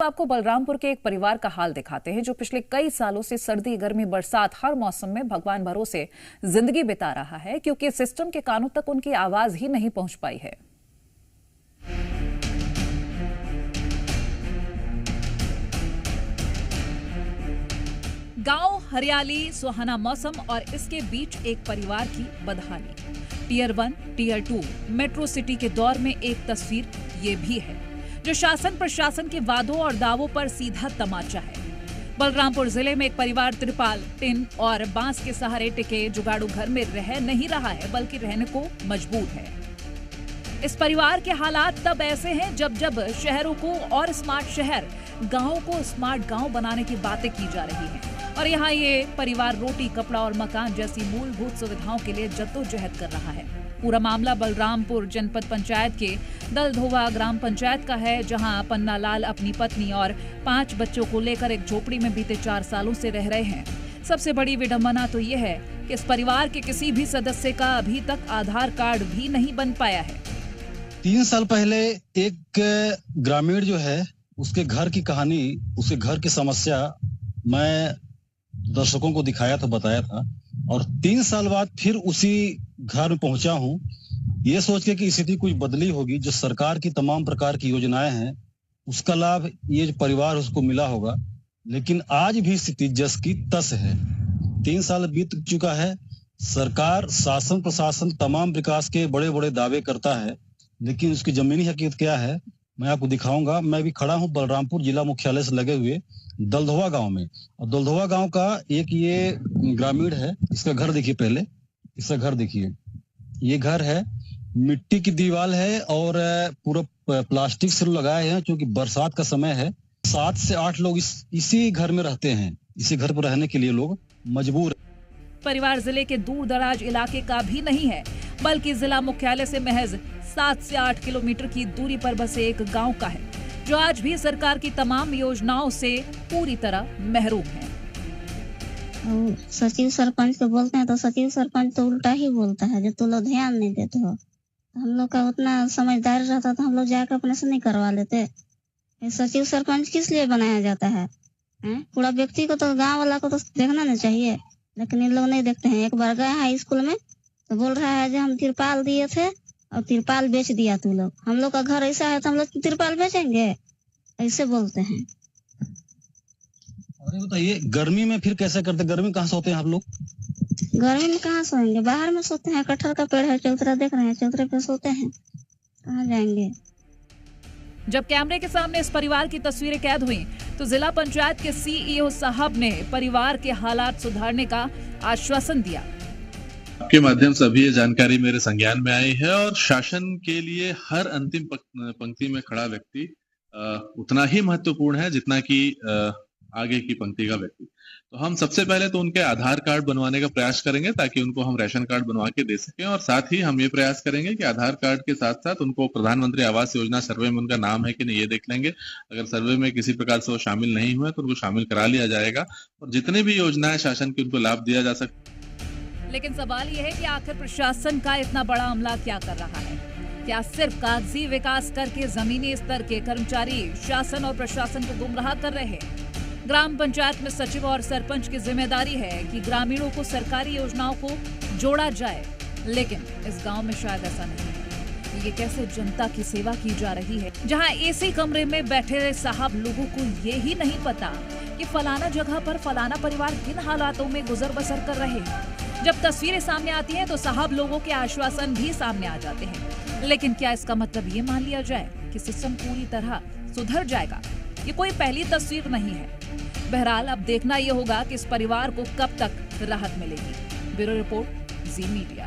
आपको बलरामपुर के एक परिवार का हाल दिखाते हैं जो पिछले कई सालों से सर्दी, गर्मी, बरसात हर मौसम में भगवान भरोसे जिंदगी बिता रहा है क्योंकि सिस्टम के कानों तक उनकी आवाज ही नहीं पहुंच पाई है। गांव, हरियाली, सुहाना मौसम और इसके बीच एक परिवार की बदहाली। टियर 1, टियर 2 मेट्रो सिटी के दौर में एक तस्वीर ये भी है जो शासन प्रशासन के वादों और दावों पर सीधा तमाचा है। बलरामपुर जिले में एक परिवार तिरपाल, टिन और बांस के सहारे टिके जुगाड़ू घर में रह नहीं रहा है बल्कि रहने को मजबूर है। इस परिवार के हालात तब ऐसे हैं जब शहरों को और स्मार्ट शहर, गांवों को स्मार्ट गांव बनाने की बातें की जा रही हैं और यहाँ ये परिवार रोटी, कपड़ा और मकान जैसी मूलभूत सुविधाओं के लिए जद्दोजहद कर रहा है। पूरा मामला बलरामपुर जनपद पंचायत के दलधोवा ग्राम पंचायत का है, जहां पन्ना लाल अपनी पत्नी और 5 बच्चों को लेकर एक झोपड़ी में बीते 4 सालों से रह रहे हैं। सबसे बड़ी विडंबना तो ये है कि इस परिवार के किसी भी सदस्य का अभी तक आधार कार्ड भी नहीं बन पाया है। 3 साल पहले एक ग्रामीण जो है उसके घर की कहानी, उसके घर की समस्या मैं दर्शकों को दिखाया था, बताया था और 3 साल बाद फिर उसी घर में पहुंचा हूं ये सोच के कि स्थिति कुछ बदली होगी। जो सरकार की तमाम प्रकार की योजनाएं हैं उसका लाभ ये जो परिवार उसको मिला होगा, लेकिन आज भी स्थिति जस की तस है। 3 साल बीत चुका है। सरकार, शासन प्रशासन तमाम विकास के बड़े बड़े दावे करता है, लेकिन उसकी जमीनी हकीकत क्या है मैं आपको दिखाऊंगा। मैं भी खड़ा हूं बलरामपुर जिला मुख्यालय से लगे हुए दलधोवा गांव में और दलधोवा गांव का एक ये ग्रामीण है। इसका घर देखिए, पहले इसका घर देखिए। ये घर है, मिट्टी की दीवार है और पूरा प्लास्टिक से लगाए हैं क्योंकि बरसात का समय है। 7 से 8 लोग इसी घर में रहते हैं। इसी घर पर रहने के लिए लोग मजबूर है। परिवार जिले के दूर दराज इलाके का भी नहीं है बल्कि जिला मुख्यालय से महज 7 से 8 किलोमीटर की दूरी पर बसे एक गांव का है जो आज भी सरकार की तमाम योजनाओं से पूरी तरह महरूम है। सचिव सरपंच को बोलते हैं तो सचिव सरपंच तो उल्टा ही बोलता है, जो तुम लोग ध्यान नहीं देते हो। हम लोग का उतना समझदारी रहता तो हम लोग जाकर अपने से नहीं करवा लेते। सचिव सरपंच किस लिए बनाया जाता है? पूरा व्यक्ति को तो, गांव वाला को तो देखना नहीं चाहिए, लेकिन इन लोग नहीं देखते हैं। एक बार गए हाई स्कूल में तो बोल रहा है जो हम तिरपाल दिए थे और तिरपाल बेच दिया तू लोग। हम लोग का घर ऐसा है तो हम लोग तिरपाल बेचेंगे? ऐसे बोलते हैं। अरे बताइए, गर्मी में फिर कैसे करते? गर्मी कहाँ सोते हैं आप लोग? गर्मी में कहाँ सोएंगे? बाहर में सोते हैं। कटहल का पेड़ है, चौतरा देख रहे हैं, चौतरे पे सोते हैं। कहाँ जाएंगे? जब कैमरे के सामने इस परिवार की तस्वीरें कैद हुई तो जिला पंचायत के सीईओ साहब ने परिवार के हालात सुधारने का आश्वासन दिया। आपके माध्यम से अभी ये जानकारी मेरे संज्ञान में आई है और शासन के लिए हर अंतिम पंक्ति में खड़ा व्यक्ति उतना ही महत्वपूर्ण है जितना कि आगे की पंक्ति का व्यक्ति। तो हम सबसे पहले तो उनके आधार कार्ड बनवाने का प्रयास करेंगे ताकि उनको हम राशन कार्ड बनवा के दे सकें और साथ ही हम ये प्रयास करेंगे कि आधार कार्ड के साथ साथ उनको प्रधानमंत्री आवास योजना सर्वे में उनका नाम है कि नहीं ये देख लेंगे। अगर सर्वे में किसी प्रकार से वो शामिल नहीं हुए तो उनको शामिल करा लिया जाएगा और जितनी भी योजनाएं शासन की उनको लाभ दिया जा सकता। लेकिन सवाल यह है कि आखिर प्रशासन का इतना बड़ा अमला क्या कर रहा है? क्या सिर्फ कागजी विकास करके जमीनी स्तर के कर्मचारी शासन और प्रशासन को गुमराह कर रहे हैं? ग्राम पंचायत में सचिव और सरपंच की जिम्मेदारी है कि ग्रामीणों को सरकारी योजनाओं को जोड़ा जाए, लेकिन इस गांव में शायद ऐसा नहीं है। ये कैसे जनता की सेवा की जा रही है जहां एसी कमरे में बैठे साहब लोगों को ये ही नहीं पता कि फलाना जगह पर फलाना परिवार किन हालातों में गुजर बसर कर रहे हैं। जब तस्वीरें सामने आती हैं तो साहब लोगों के आश्वासन भी सामने आ जाते हैं, लेकिन क्या इसका मतलब ये मान लिया जाए कि सिस्टम पूरी तरह सुधर जाएगा? ये कोई पहली तस्वीर नहीं है। बहरहाल अब देखना ये होगा कि इस परिवार को कब तक राहत मिलेगी। ब्यूरो रिपोर्ट, जी मीडिया।